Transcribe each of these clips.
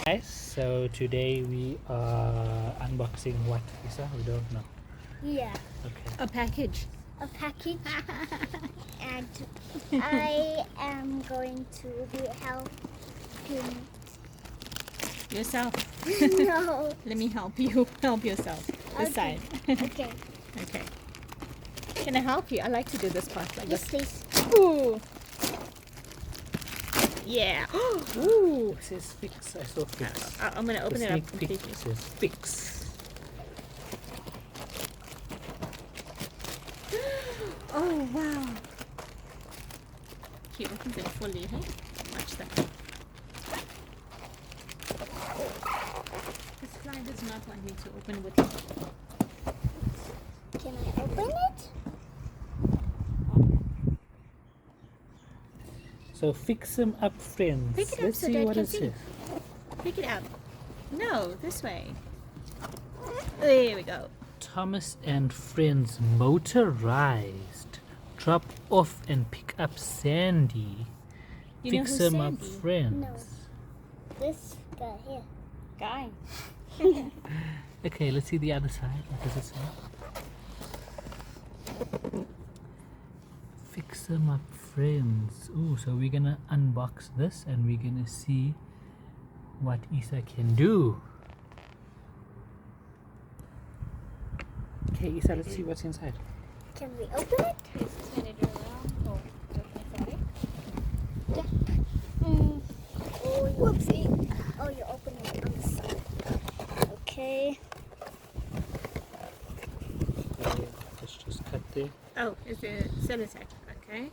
Guys, so today we are unboxing what, Lisa? We don't know. Yeah, Okay. A package. a package. And I am going to be helping. Yourself. No. Let me help you. Help yourself. This Okay. side. Okay. Okay. Can I help you? I like to do this part like Yes, this. please. Ooh. Yeah. Ooh. It says fix. I saw fix. I'm gonna open The it up sneak peek completely. says fix. Oh wow. He opens it fully, hey? Watch that. This guy does not want me to open with him. Can I open it? So fix them up, friends. Pick it up Let's so see Dad what can it see. says. Pick it up. No, this way. There we go. Thomas and Friends motorized. Drop off and pick up Sandy. You know Fix who's them up, Sandy? friends. This guy here. Guy. Okay, let's see the other side. What does it say? Fix them up, friends. Ooh, so we're gonna unbox this and we're gonna see what Isa can do. Okay, Isa, let's see what's inside. Can we open it? Turn it around. Oh, okay, Yeah. Oh, whoopsie. Oh, you open it on the side. Okay. Okay, let's just cut there. Oh, it's the cellotape. Okay.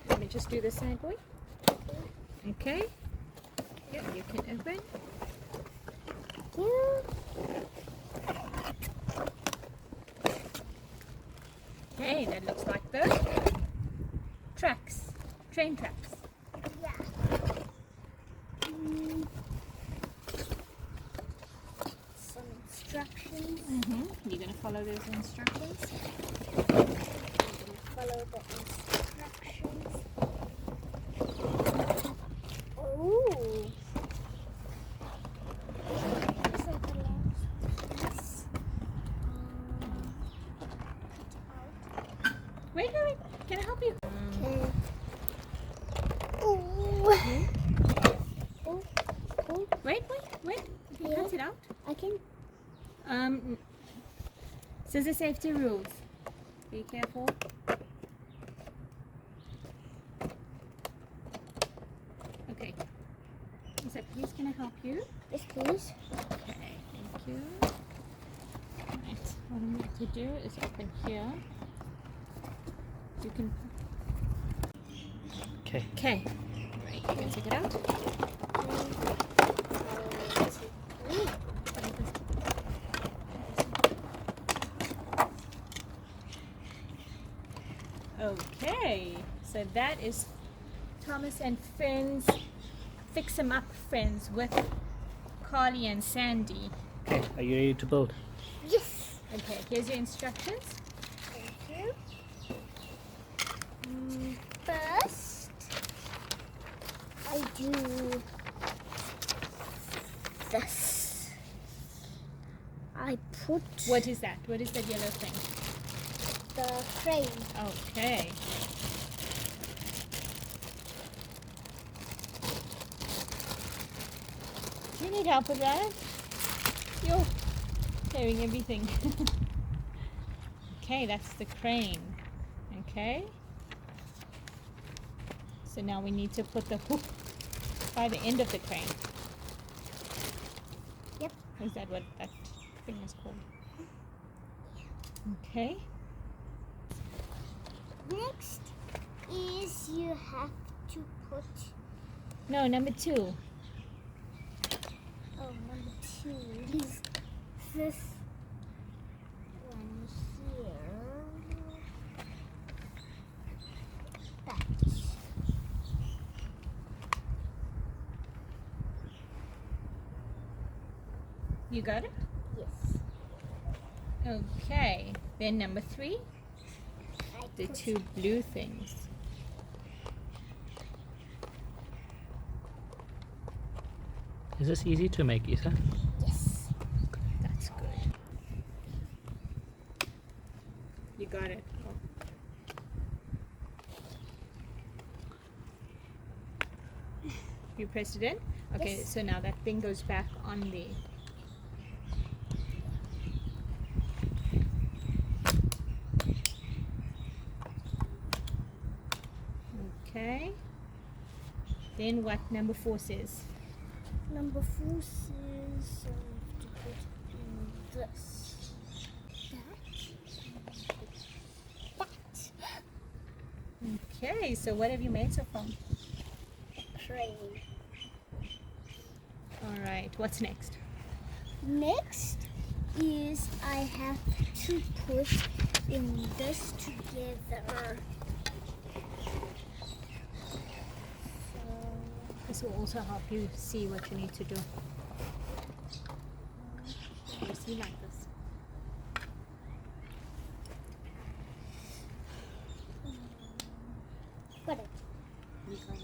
Let me just do this side, boy. Okay. Yeah, you can open. Okay, that looks like the tracks, train tracks. Yeah. Some instructions. You're gonna follow those instructions. Follow the instructions. Oh. Looks like a long piece. Wait. Can I help you? Okay. Ooh. Oh. Oh. Wait. You Yeah. cut it out. I can. Scissor safety rules. Be careful. Okay. Lisa, please can I help you? Yes, please. Okay, thank you. Right, what I'm going to do is open here. You can. Okay. Okay. Right, you can take it out. Okay, so that is Thomas and Friends, Fix 'em Up Friends with Carly and Sandy. Okay, are you ready to build? Yes. Okay, here's your instructions. Thank you. First, I do this. I put What is that? What is that yellow thing? the frame. Okay. Do you need help with that? You're carrying everything. Okay, that's the crane. Okay. So now we need to put the hook by the end of the crane. Yep. Is that what that thing is called? Okay. Next is you have to put No, number 2. number 2 is this one here. That. You got it? Yes. Okay. Then number 3, I the put 2 blue things. Is this easy to make, Isa? Yes. That's good. You got it. Oh. You pressed it in? Okay, Yes. so now that thing goes back on there. Okay. Then what number 4 says? Number 4 says I have to put in this. That. Okay, so what have you made so far? Train. Alright, what's next? Next is I have to put in this together. This will also help you see what you need to do. You see like this. Got it. You got it.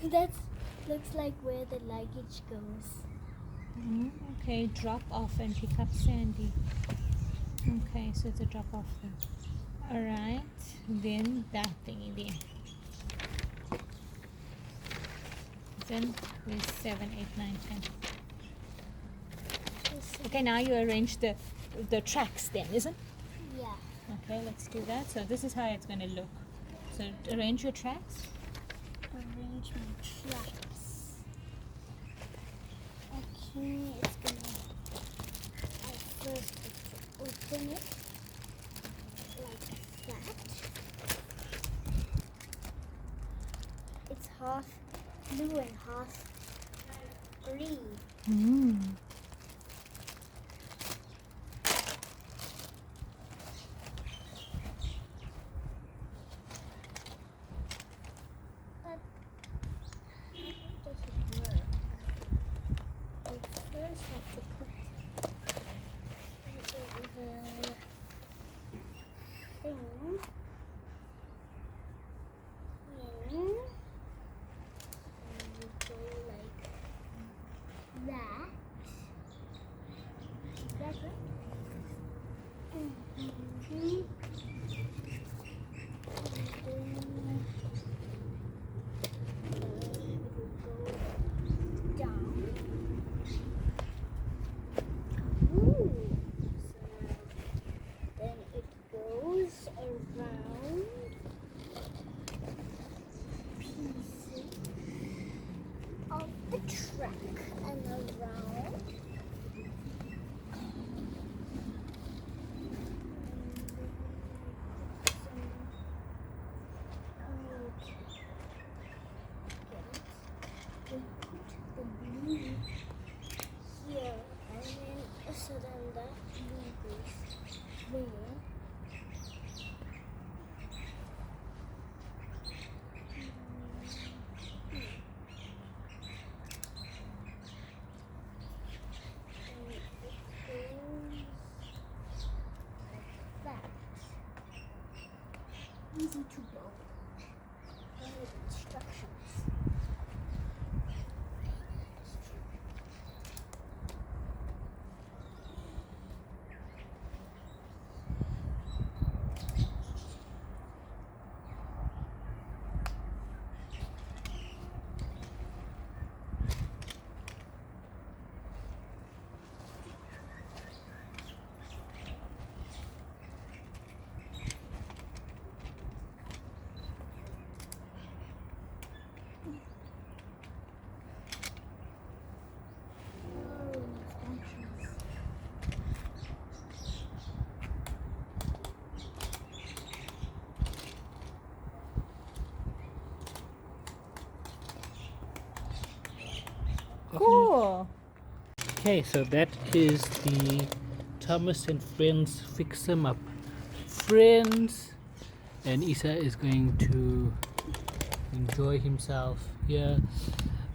Yeah. That looks like where the luggage goes. Okay, drop off and pick up Sandy. Okay, so it's a drop off there. Alright, then that thingy there. Then there's 7, 8, 9, 10. Okay, now you arrange the tracks then, isn't it? Yeah. Okay, let's do that. So this is how it's going to look. So arrange your tracks. Arrange my tracks. Okay, it's gonna. I first have to open it like that. It's half blue and half green. But doesn't work. I first have to put the thing. In. And we go like that. Is that right? Mm-hmm. And then it will go down. Ooh. So then it goes around pieces of the track and around. We put the blue here, and then so then that blue goes there. And it goes like that. Easy to go. With instructions. Cool. Okay, so that is the Thomas and Friends Fix 'em Up Friends, and Isa is going to enjoy himself here.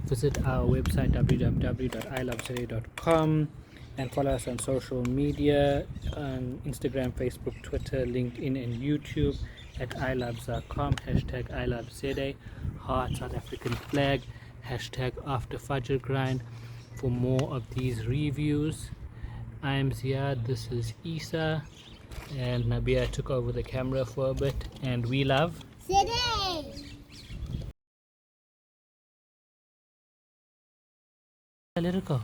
Visit our website www.iloveza.com and follow us on social media on Instagram, Facebook, Twitter, LinkedIn, and YouTube at iloveza.com, hashtag iloveza, heart, South African flag, hashtag after Fajr grind for more of these reviews. I am Ziyaad, this is Isa, and Nabia took over the camera for a bit, and we love Today. let it go.